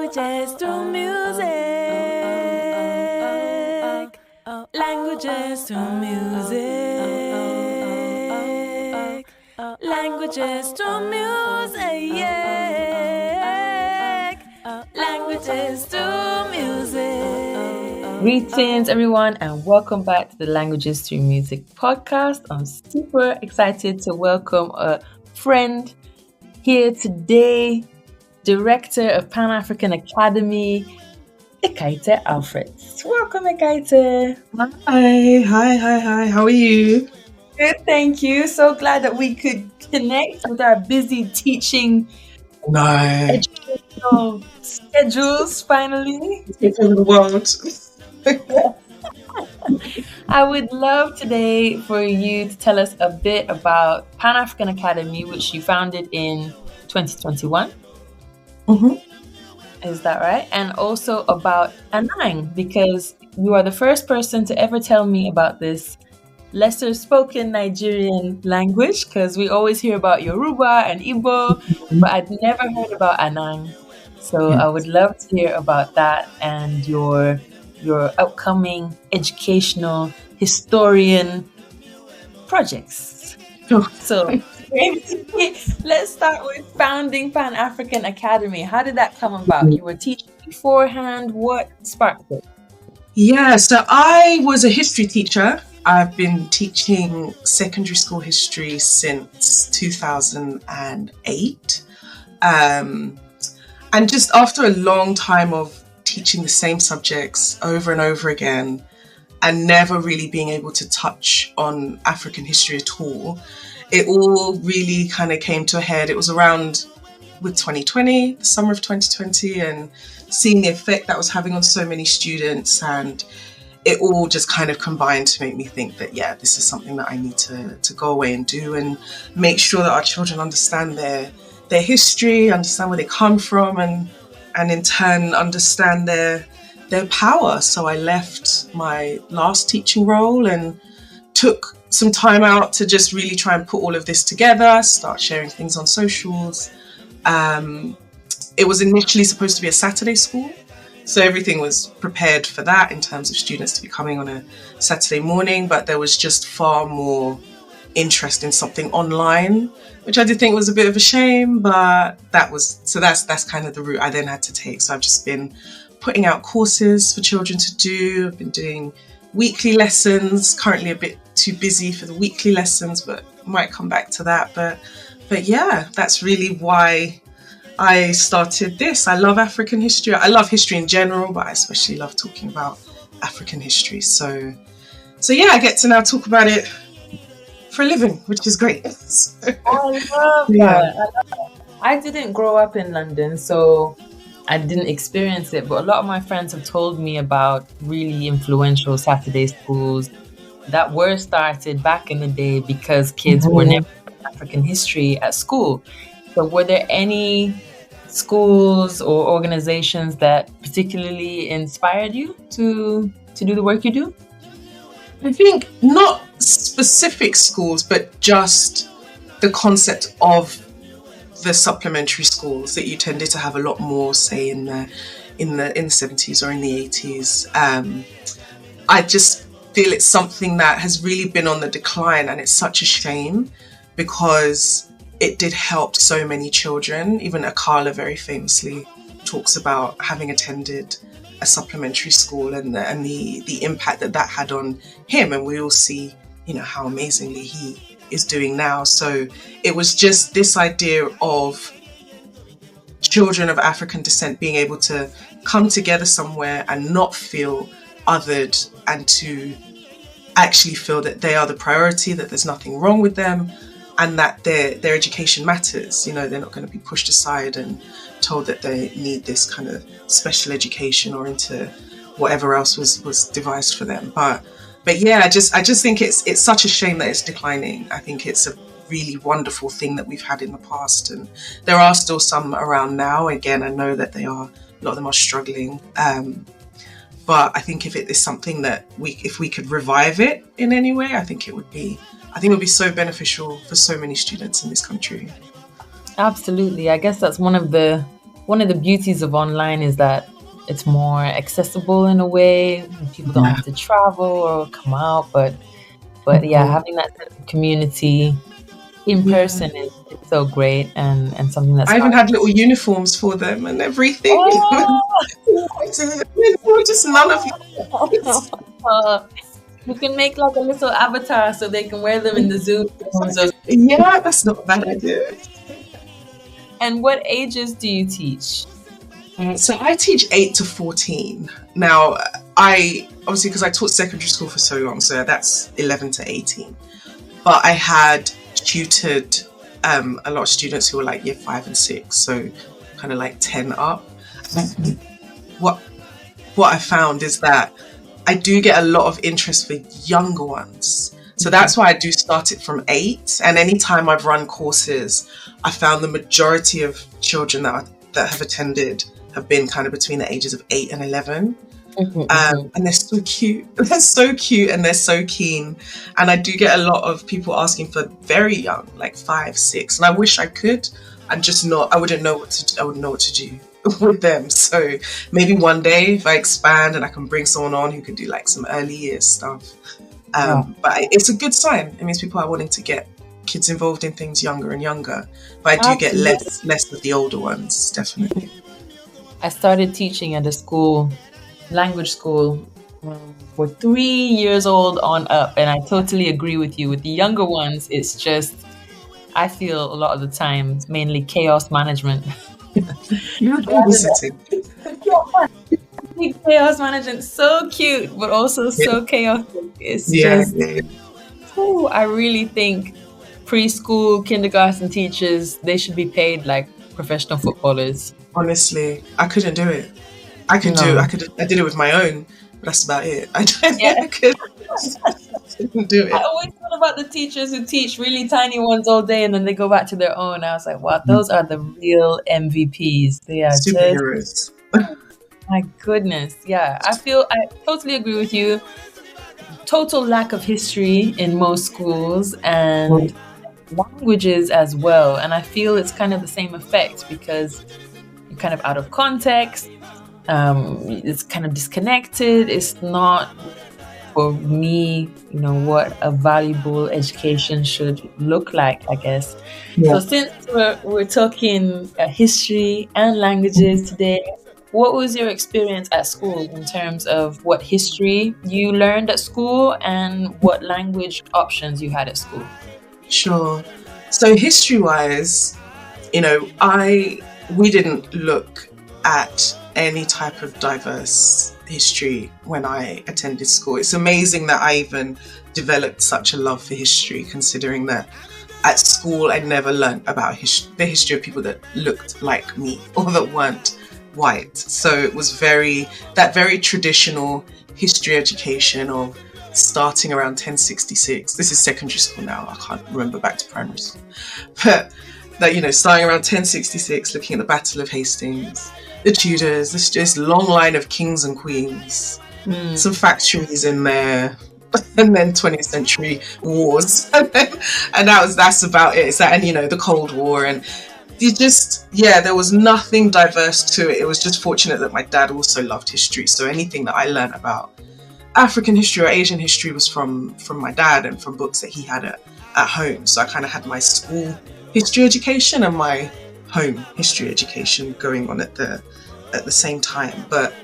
Languages through music. Languages through music. Languages through music. Languages through music. Greetings, everyone, and welcome back to the Languages Through Music podcast. I'm super excited to welcome a friend here today, Director of Pan-African Academy, Ekaete Alfred. Welcome, Ekaete. Hi. How are you? Good, thank you. So glad that we could connect with our busy teaching educational schedules finally. It's over the world. I would love today for you to tell us a bit about Pan-African Academy, which you founded in 2021. Mm-hmm. Is that right? And also about Annang, because you are the first person to ever tell me about this lesser spoken Nigerian language, because we always hear about Yoruba and Igbo, but I'd never heard about Annang. So I would love to hear about that and your upcoming educational historian projects. So let's start with founding Pan-African Academy. How did that come about? You were teaching beforehand. What sparked it? Yeah, so I was a history teacher. I've been teaching secondary school history since 2008. And just after a long time of teaching the same subjects over and over again and never really being able to touch on African history at all, it all really kind of came to a head. It was around with 2020, the summer of 2020, and seeing the effect that was having on so many students, and it all just kind of combined to make me think that, yeah, this is something that I need to go away and do and make sure that our children understand their history, understand where they come from, and in turn understand their power. So I left my last teaching role and took some time out to just really try and put all of this together, start sharing things on socials. It was initially supposed to be a Saturday school, so everything was prepared for that in terms of students to be coming on a Saturday morning, but there was just far more interest in something online, which I did think was a bit of a shame, but that's kind of the route I then had to take. So I've just been putting out courses for children to do. I've been doing weekly lessons, currently a bit too busy for the weekly lessons, but might come back to that. But yeah, that's really why I started this. I love African history. I love history in general, but I especially love talking about African history. So yeah, I get to now talk about it for a living, which is great. I love that. I didn't grow up in London, so I didn't experience it, but a lot of my friends have told me about really influential Saturday schools that were started back in the day because kids were never taught African history at school. So were there any schools or organizations that particularly inspired you to do the work you do? I think not specific schools, but just the concept of the supplementary schools that you tended to have a lot more, say in the 70s or in the 80s. I just feel it's something that has really been on the decline, and it's such a shame because it did help so many children. Even Akala very famously talks about having attended a supplementary school and the impact that had on him, and we all see, how amazingly he is doing now. So it was just this idea of children of African descent being able to come together somewhere and not feel othered, and to actually feel that they are the priority, that there's nothing wrong with them, and that their education matters. They're not going to be pushed aside and told that they need this kind of special education or into whatever else was devised for them. But yeah, I just think it's such a shame that it's declining. I think it's a really wonderful thing that we've had in the past, and there are still some around now. Again, I know that a lot of them are struggling. But I think if it is something that if we could revive it in any way, I think it would be so beneficial for so many students in this country. Absolutely. I guess that's one of the one of the beauties of online is that it's more accessible in a way. People don't Yeah. have to travel or come out, but yeah, Mhm. having that sense of community in Yeah. person is so great, and something that's I even hard. had little uniforms for them and everything. Oh! Just none of it. You can make like a little avatar so they can wear them in the Zoom rooms. Yeah, that's not a bad idea. And what ages do you teach? So I teach 8 to 14. Now, I obviously, because I taught secondary school for so long, so that's 11 to 18. But I had tutored a lot of students who were like year 5 and 6, so kind of like 10 up. What I found is that I do get a lot of interest for younger ones. So that's why I do start it from 8. And anytime I've run courses, I found the majority of children that have attended have been kind of between the ages of 8 and 11. And they're so cute. They're so cute and they're so keen. And I do get a lot of people asking for very young, like 5, 6. And I wish I could. I'm just not. I wouldn't know what to do with them. So maybe one day if I expand and I can bring someone on who can do like some early years stuff. But it's a good sign. It means people are wanting to get kids involved in things younger and younger. But I do get less of the older ones, definitely. I started teaching at a school, language school, for 3 years old on up, and I totally agree with you. With the younger ones, it's just, I feel a lot of the time, mainly chaos management. Chaos management, so cute, but also so chaotic. It's just, ooh, I really think preschool, kindergarten teachers, they should be paid like professional footballers. Honestly, I couldn't do it. I did it with my own, but that's about it. I couldn't do it. I always thought about the teachers who teach really tiny ones all day and then they go back to their own. I was like, wow, those are the real MVPs. They are superheroes. My goodness. Yeah, I totally agree with you. Total lack of history in most schools and languages as well. And I feel it's kind of the same effect because you're kind of out of context. It's kind of disconnected. It's not, for me, what a valuable education should look like, I guess. So since we're talking history and languages today, what was your experience at school in terms of what history you learned at school and what language options you had at school? Sure. So history-wise, we didn't look at any type of diverse history when I attended school. It's amazing that I even developed such a love for history, considering that at school I never learned about the history of people that looked like me or that weren't white. So it was very traditional history education of starting around 1066. This is secondary school now. I can't remember back to primary school. But that, starting around 1066, looking at the Battle of Hastings, the Tudors, this long line of kings and queens, some factories in there, and then 20th century wars. and that's about it. It's that, and the Cold War, and there was nothing diverse to it. It was just fortunate that my dad also loved history. So anything that I learned about African history or Asian history was from my dad and from books that he had at home. So I kind of had my school history education and my home history education going on at the same time. But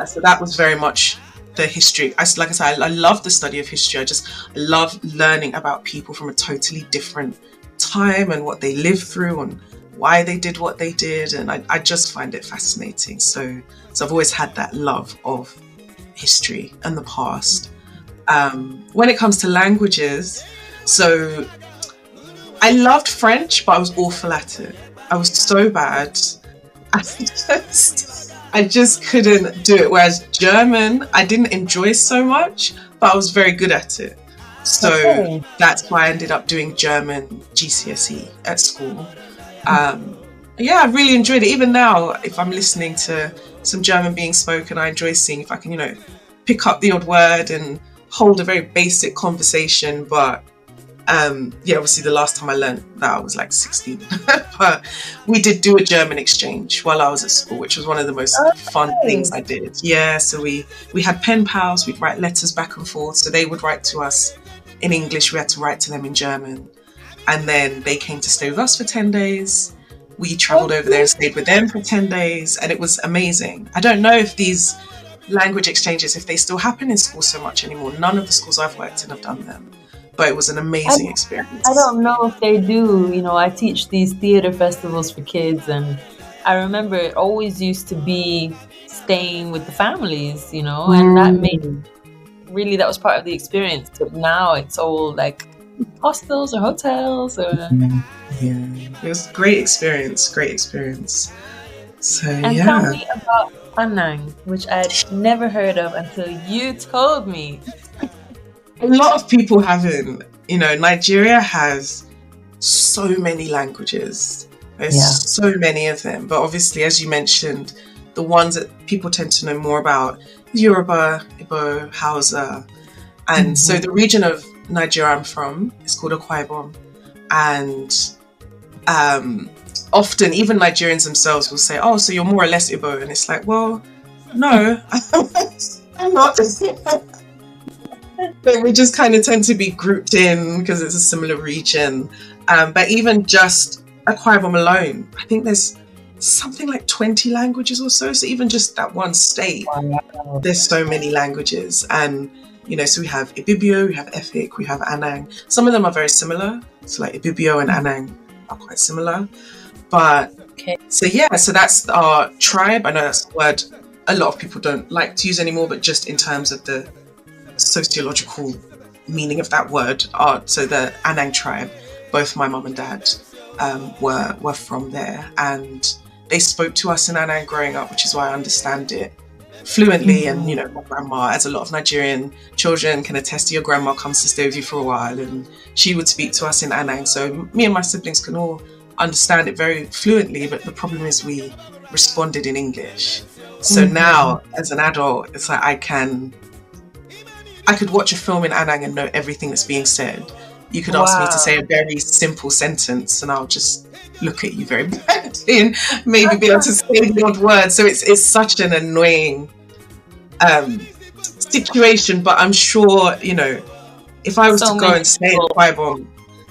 so that was very much the history. Like I said, I love the study of history. I love learning about people from a totally different time and what they lived through and why they did what they did, and I just find it fascinating. So I've always had that love of history and the past. When it comes to languages, so I loved French, but I was awful at it. I was so bad. I just couldn't do it. Whereas German, I didn't enjoy so much, but I was very good at it. So that's why I ended up doing German GCSE at school. I really enjoyed it. Even now, if I'm listening to some German being spoken, I enjoy seeing if I can, pick up the odd word and hold a very basic conversation. But Yeah, obviously the last time I learned that I was like 16. But we did do a German exchange while I was at school, which was one of the most fun things I Okay. did. Yeah, so we had pen pals, we'd write letters back and forth. So they would write to us in English, we had to write to them in German. And then they came to stay with us for 10 days. We traveled over there and stayed with them for 10 days, and it was amazing. I don't know if these language exchanges, if they still happen in schools so much anymore. None of the schools I've worked in have done them, but it was an I, amazing I experience. don't know if they do. I teach these theater festivals for kids, and I remember it always used to be staying with the families, and Mm. that was part of the experience. But now it's all like hostels or hotels or. Yeah, it was a great experience, great experience. So And tell yeah, me about Annang, which I'd never heard of until you told me. a lot of people haven't. Nigeria has so many languages. There's Yeah. so many of them, but obviously, as you mentioned, the ones that people tend to know more about is Yoruba, Igbo, Hausa, and so Mhm. the region of Nigeria I'm from is called Akwa Ibom, and um, often even Nigerians themselves will say, "Oh, so you're more or less Igbo," and it's like, well, no, I'm not. But we just kind of tend to be grouped in because it's a similar region. But even just Akwa Ibom alone, I think there's something like 20 languages or so. So even just that one state, Wow. there's so many languages. And, so we have Ibibio, we have Efik, we have Annang. Some of them are very similar. So like Ibibio and Annang are quite similar. But Okay. so yeah, so that's our tribe. I know that's a word a lot of people don't like to use anymore, but just in terms of the sociological meaning of that word are so the Annang tribe. Both my mum and dad were from there, and they spoke to us in Annang growing up, which is why I understand it fluently. And Mhm. my grandma, as a lot of Nigerian children can attest, to your grandma comes to stay with you for a while, and she would speak to us in Annang. So me and my siblings can all understand it very fluently. But the problem is we responded in English. So Mhm. now, as an adult, it's like I could watch a film in Annang and know everything that's being said. You could ask me to say Wow. a very simple sentence and I'll just look at you very blankly and maybe be able to say the odd word. So it's such an annoying um, situation. But I'm sure, if I was to So go many and stay in people. Kwai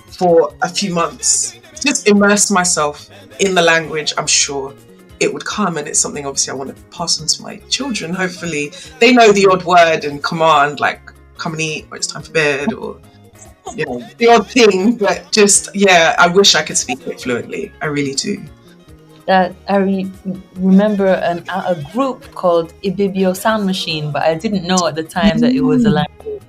for a few months, just immerse myself in the language, I'm sure it would come. And it's something obviously I want to pass on to my children. Hopefully they know the odd word and command, like come and eat, or it's time for bed, or the odd thing. But just, yeah, I wish I could speak it fluently. I really do. That remember a group called Ibibio Sound Machine, but I didn't know at the time that it was a Mm, language.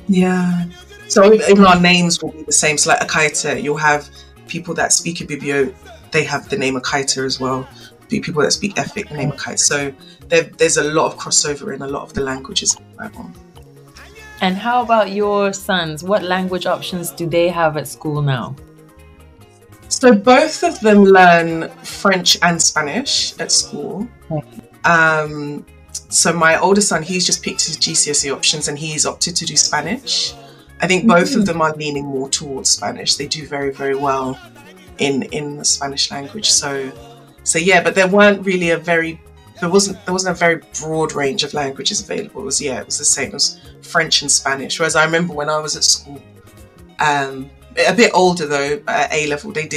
yeah. So even our names will be the same. So like Ekaete, you'll have people that speak Ibibio, they have the name Ekaete as well. The people that speak Efik, the name Ekaete. So there's a lot of crossover in a lot of the languages. And how about your sons? What language options do they have at school now? So both of them learn French and Spanish at school. Um, so my older son, he's just picked his GCSE options and he's opted to do Spanish. I think both of Mhm. them are leaning more towards Spanish. They do very, very well in the Spanish language. So yeah, but there wasn't a very broad range of languages available. It was the same as French and Spanish. Whereas I remember when I was at school, a bit older though, at A level, they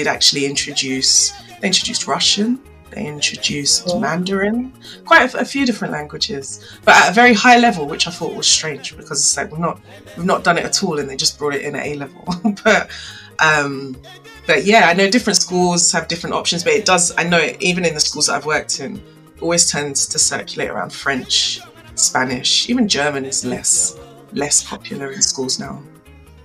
introduced Russian, they introduced Yeah. Mandarin, quite a few different languages, but at a very high level, which I thought was strange because it's like we've not done it at all, and they just brought it in at A level. but um, but yeah, I know different schools have different options, but it does. I know even in the schools that I've worked in, it always tends to circulate around French, Spanish, even German is less popular in schools now.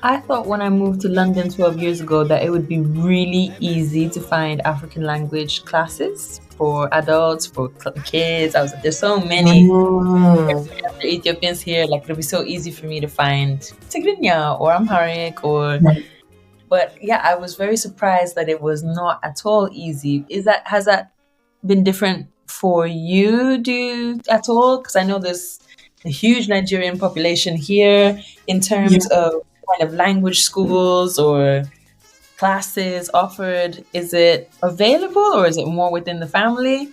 I thought when I moved to London 12 years ago that it would be really easy to find African language classes for adults, for kids. There's so many Mm. Ethiopians here, like it'll be so easy for me to find Tigrinya or Amharic but yeah, I was very surprised that it was not at all easy. Has that been different for you at all? Because I know there's a huge Nigerian population here in Yeah. terms of kind of language schools or classes offered? Is it available or is it more within the family?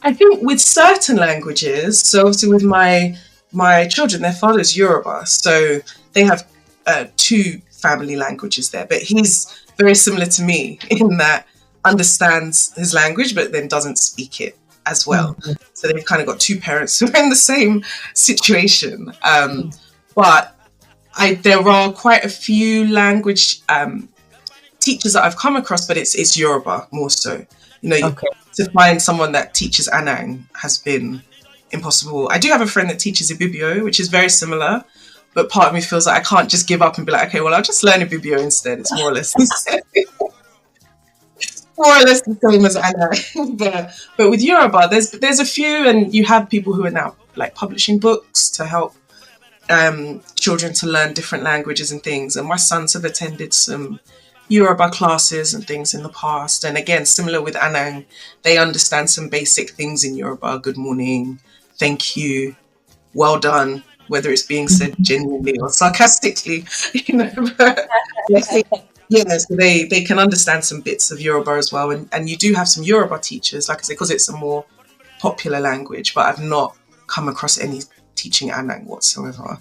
I think with certain languages, so obviously with my children, their father's Yoruba, so they have two family languages there. But he's very similar to me in that understands his language, but then doesn't speak it as well. Mm-hmm. So they've kind of got two parents who are in the same situation. But there are quite a few language teachers that I've come across, but it's Yoruba more so. You know, Okay. to find someone that teaches Annang has been impossible. I do have a friend that teaches Ibibio, which is very similar, but part of me feels like I can't just give up and be like, okay, well, I'll just learn Ibibio instead. It's more or less the same as Annang. but with Yoruba, there's a few, and you have people who are now like publishing books to help children to learn different languages and things. And my sons have attended some Yoruba classes and things in the past. And again, similar with Annang, they understand some basic things in Yoruba. Good morning, thank you, well done, whether it's being said genuinely or sarcastically, you know. But yeah, so they can understand some bits of Yoruba as well. And you do have some Yoruba teachers, like I say, because it's a more popular language, but I've not come across any teaching Annang whatsoever.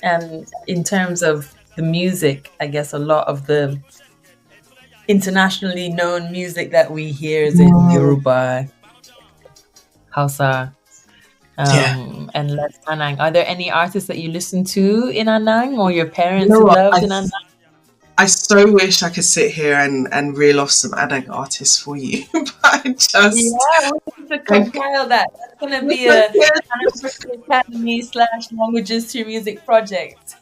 And in terms of the music, I guess a lot of the internationally known music that we hear is in Yoruba, Hausa, and less Annang. Are there any artists that you listen to in Annang or your parents loved in Annang? I so wish I could sit here and reel off some Annang artists for you, but I just... Yeah, we need to compile that. That's going to be a Academy/Languages Through Music project.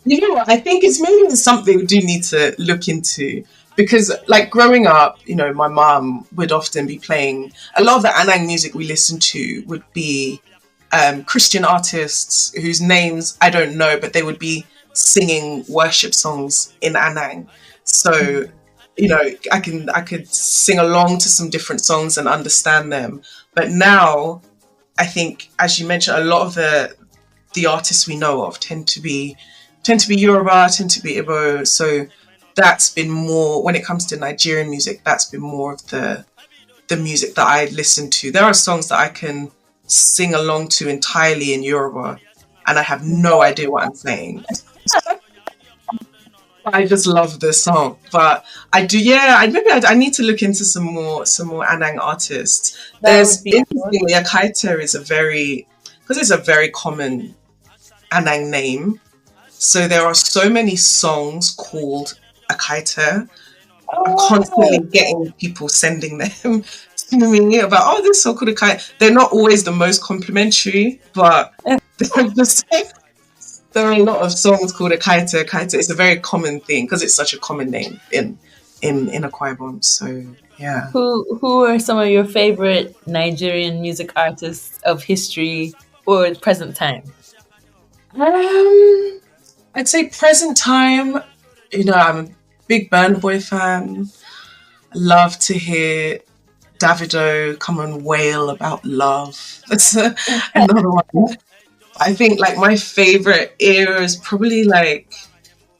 You know what? I think it's maybe something we do need to look into, because like growing up, you know, my mum would often be playing a lot of the Annang music we listened to would be Christian artists whose names I don't know, but they would be singing worship songs in Annang. So, you know, I could sing along to some different songs and understand them. But now, I think, as you mentioned, a lot of the artists we know of tend to be Yoruba, tend to be Igbo. So that's been more, when it comes to Nigerian music, that's been more of the music that I listen to. There are songs that I can sing along to entirely in Yoruba, and I have no idea what I'm saying. I just love the song, but I do. Yeah, I need to look into some more Annang artists. There's interestingly, Ekaete is because it's a very common Annang name. So there are so many songs called Ekaete. I'm constantly getting people sending them to me about, this song called Ekaete. They're not always the most complimentary, but they're just there are a lot of songs called Ekaete. Ekaete is a very common thing because it's such a common name in Akwa Ibom. So yeah. Who are some of your favorite Nigerian music artists of history or present time? I'd say present time. You know, I'm a big Burna Boy fan. I love to hear Davido come and wail about love. That's another one. I think like my favorite era is probably like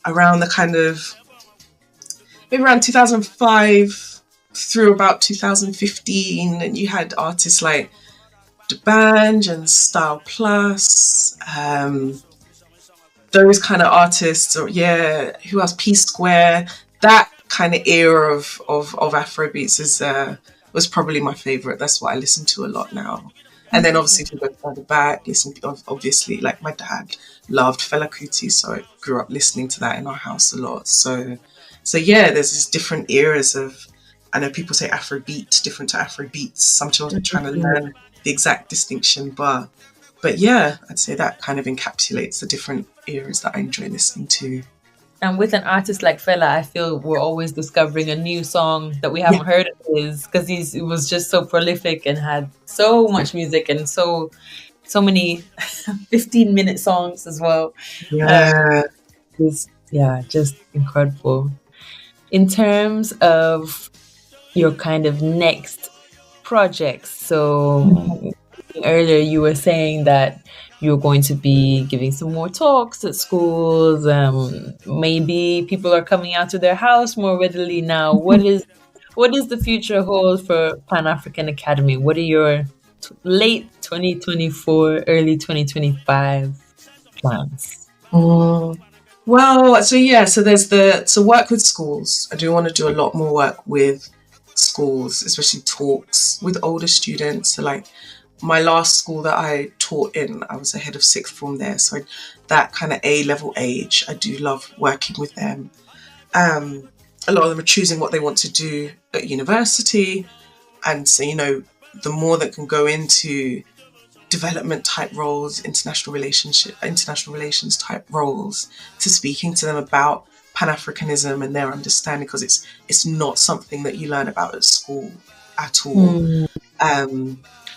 around the kind of maybe around 2005 through about 2015, and you had artists like D'banj and Style Plus, those kind of artists, or who else? P Square. That kind of era of Afrobeats was probably my favorite. That's what I listen to a lot now. And then obviously to go further back, obviously like my dad loved Fela Kuti, so I grew up listening to that in our house a lot. So yeah, there's these different eras of, I know people say Afrobeat, different to Afrobeats. Some children are trying to learn the exact distinction, but yeah, I'd say that kind of encapsulates the different eras that I enjoy listening to. And with an artist like Fela, I feel we're always discovering a new song that we haven't heard of his, because he was just so prolific and had so much music and so many 15-minute songs as well. Yeah. Just incredible. In terms of your kind of next projects, so earlier you were saying that you're going to be giving some more talks at schools. Maybe people are coming out of their house more readily now. What is the future hold for Pan African Academy? What are your late 2024, early 2025 plans? Well, so yeah, so there's work with schools. I do want to do a lot more work with schools, especially talks with older students. So like my last school that I taught in, I was a head of sixth form there. So that kind of A-level age, I do love working with them. A lot of them are choosing what they want to do at university. And so, the more that can go into development type roles, international relations type roles, to speaking to them about Pan-Africanism and their understanding, because it's not something that you learn about at school at all.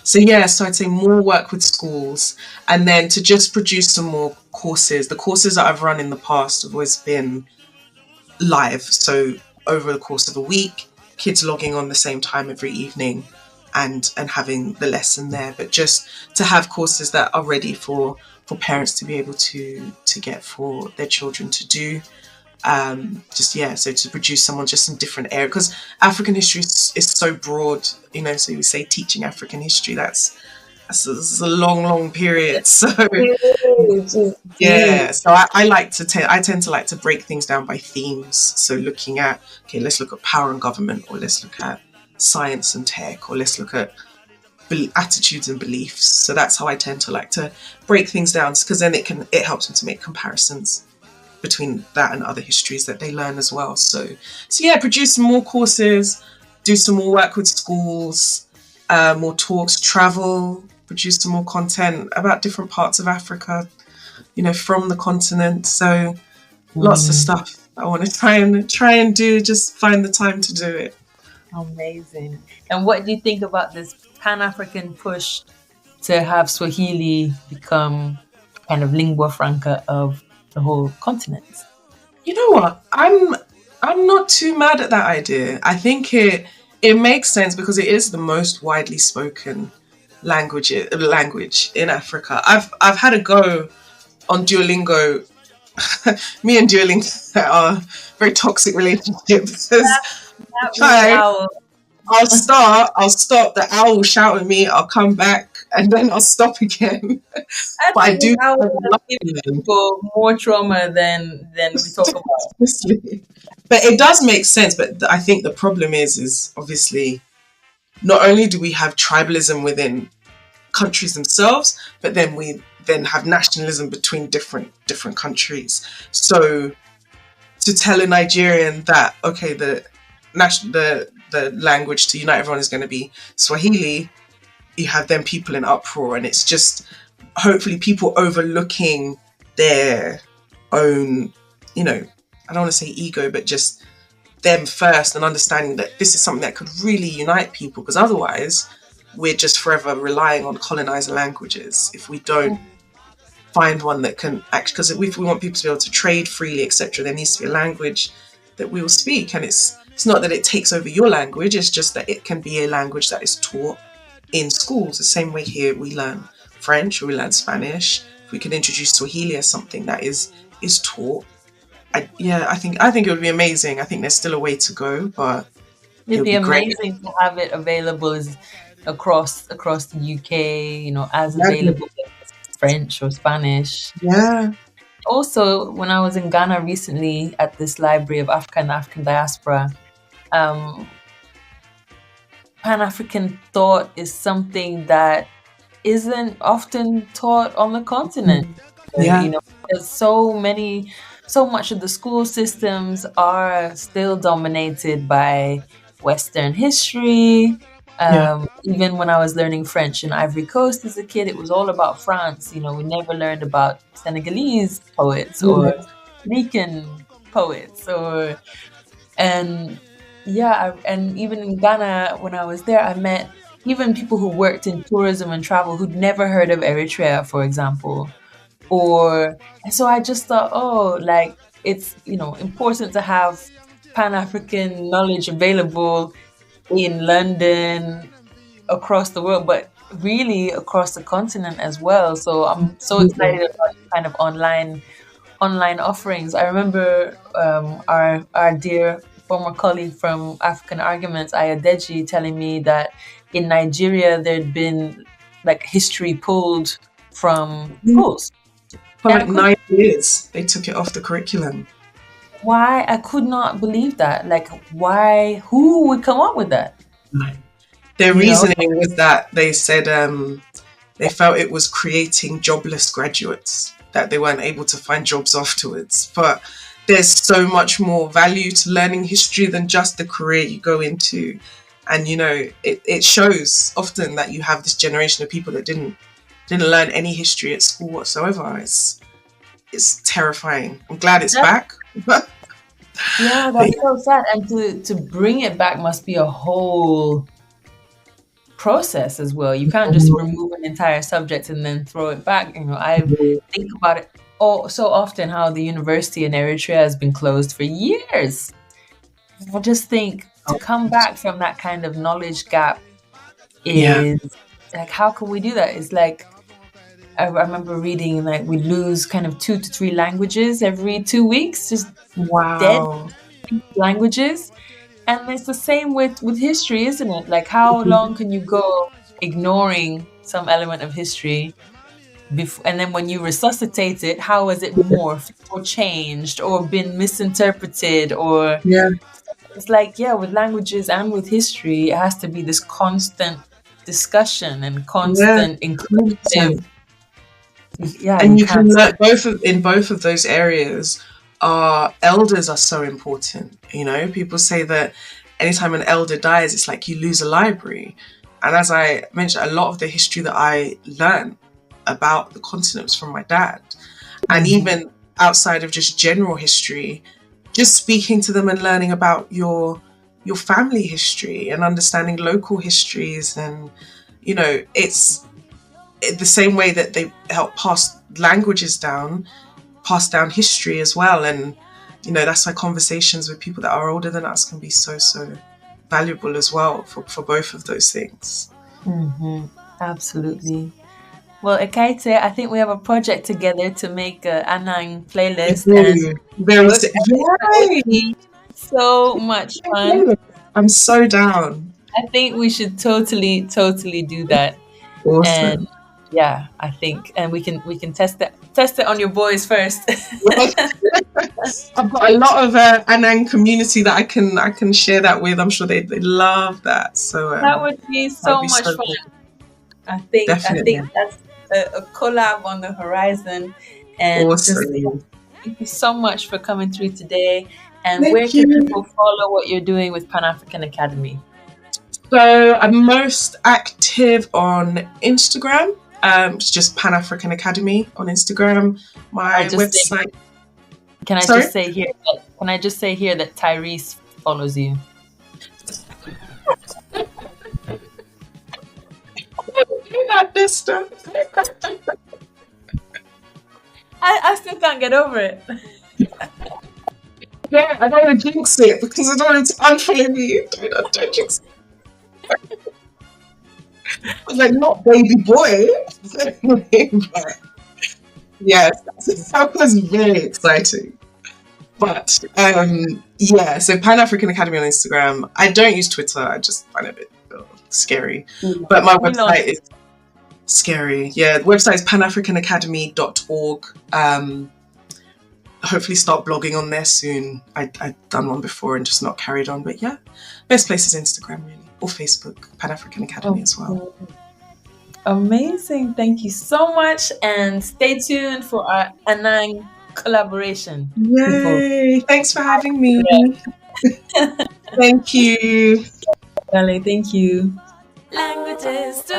So I'd say more work with schools, and then to just produce some more courses. The courses that I've run in the past have always been live. So over the course of a week, kids logging on the same time every evening and having the lesson there. But just to have courses that are ready for parents to be able to get for their children to do. So to produce someone just in different areas, because African history is so broad, so we say teaching African history, that's a long period. So so I tend to like to break things down by themes. So looking at, let's look at power and government, or let's look at science and tech, or let's look at attitudes and beliefs. So that's how I tend to like to break things down, because then it helps them to make comparisons between that and other histories that they learn as well. So produce some more courses, do some more work with schools, more talks, travel, produce some more content about different parts of Africa, from the continent. So lots of stuff I want to try and do, just find the time to do it. Amazing. And what do you think about this Pan-African push to have Swahili become kind of lingua franca of the whole continent? You know what? I'm not too mad at that idea. I think it makes sense, because it is the most widely spoken language in Africa. I've had a go on Duolingo. Me and Duolingo are a very toxic relationship, because I'll stop, the owl will shout at me, I'll come back, and then I'll stop again. But I do give people more trauma than we talk about. But it does make sense. But I think the problem is obviously, not only do we have tribalism within countries themselves, but then we have nationalism between different countries. So to tell a Nigerian that, okay, the language to unite everyone is going to be Swahili, you have then people in uproar, and it's just hopefully people overlooking their own, I don't want to say ego, but just them first, and understanding that this is something that could really unite people, because otherwise we're just forever relying on colonizer languages if we don't find one that can actually, because if we want people to be able to trade freely, etc., there needs to be a language that we will speak. And it's not that it takes over your language, it's just that it can be a language that is taught in schools. The same way here we learn French or we learn Spanish. If we can introduce Swahili as something that is taught, I think it would be amazing. I think there's still a way to go, but it'd be amazing to have it available across the UK, as available as French or Spanish. Yeah. Also, when I was in Ghana recently at this Library of Africa and African Diaspora, Pan-African thought is something that isn't often taught on the continent. Yeah. There's so much of the school systems are still dominated by Western history. Even when I was learning French in Ivory Coast as a kid, it was all about France. We never learned about Senegalese poets or Rican poets, and even in Ghana, when I was there, I met even people who worked in tourism and travel who'd never heard of Eritrea, for example. And so I just thought, it's, important to have Pan-African knowledge available in London, across the world, but really across the continent as well. So I'm so excited about kind of online offerings. I remember our dear former colleague from African Arguments, Ayadeji, telling me that in Nigeria there'd been like history pulled from schools. For And I like could 9 years, they took it off the curriculum. why I could not believe that. Like why who would come up with that? Their You know? reasoning was that they said they felt it was creating jobless graduates, that they weren't able to find jobs afterwards. But there's so much more value to learning history than just the career you go into. And it shows often that you have this generation of people that didn't learn any history at school whatsoever. It's terrifying. I'm glad it's That, back. But yeah, that's so sad. And to bring it back must be a whole process as well. You can't just remove an entire subject and then throw it back. I think about it so often how the university in Eritrea has been closed for years. I just think to come back from that kind of knowledge gap yeah, is like, how can we do that? It's like, I remember reading like we lose kind of 2 to 3 languages every 2 weeks, just dead wow. languages. And it's the same with history, isn't it? Like, how long can you go ignoring some element of history before, and then when you resuscitate it, how has it morphed or changed or been misinterpreted? Or Yeah, it's like, yeah, with languages and with history, it has to be this constant discussion and yeah. constant inclusive. Yeah, you And you can can't learn say. in both of those areas. Our elders are so important. People say that anytime an elder dies, it's like you lose a library. And as I mentioned, a lot of the history that I learned about the continents from my dad, and even outside of just general history, just speaking to them and learning about your family history and understanding local histories, and it's the same way that they help pass languages down, pass down history as well. And that's why conversations with people that are older than us can be so valuable as well for both of those things. Absolutely. Well, Ekaete, I think we have a project together to make a Annang playlist, and Very, very, book. That would yay! be so much fun. I'm so down. I think we should totally do that. And Awesome. yeah, I think, and we can test it on your boys first. I've got a lot of Annang community that I can share that with. I'm sure they love that. So That would be that'd so be much so fun. cool. I think Definitely. that's a collab on the horizon. And just Awesome. thank you so much for coming through today. And where Thank can you. people follow what you're doing with Pan African Academy? So I'm most active on Instagram. It's just Pan African Academy on Instagram. I My just say, website. can I Sorry. just say here? Can I just say here that Tyrese follows you? You're not distant. I still can't get over it. Yeah, I don't want to jinx it because I don't want it to unfollow me. Don't jinx it. I was like, not baby boy. But yes, that was very exciting. But yeah, so Pan African Academy on Instagram. I don't use Twitter. I just find it a bit scary. But my We launched website is scary. Yeah, the website is panafricanacademy.org. Hopefully start blogging on there soon. I've done one before and just not carried on. But yeah, best place is Instagram really, or Facebook, Pan African Academy as well. Amazing. Thank you so much. And stay tuned for our Annang collaboration, people. Yay! Thanks for having me. Thank you. Dale, thank you. Languages to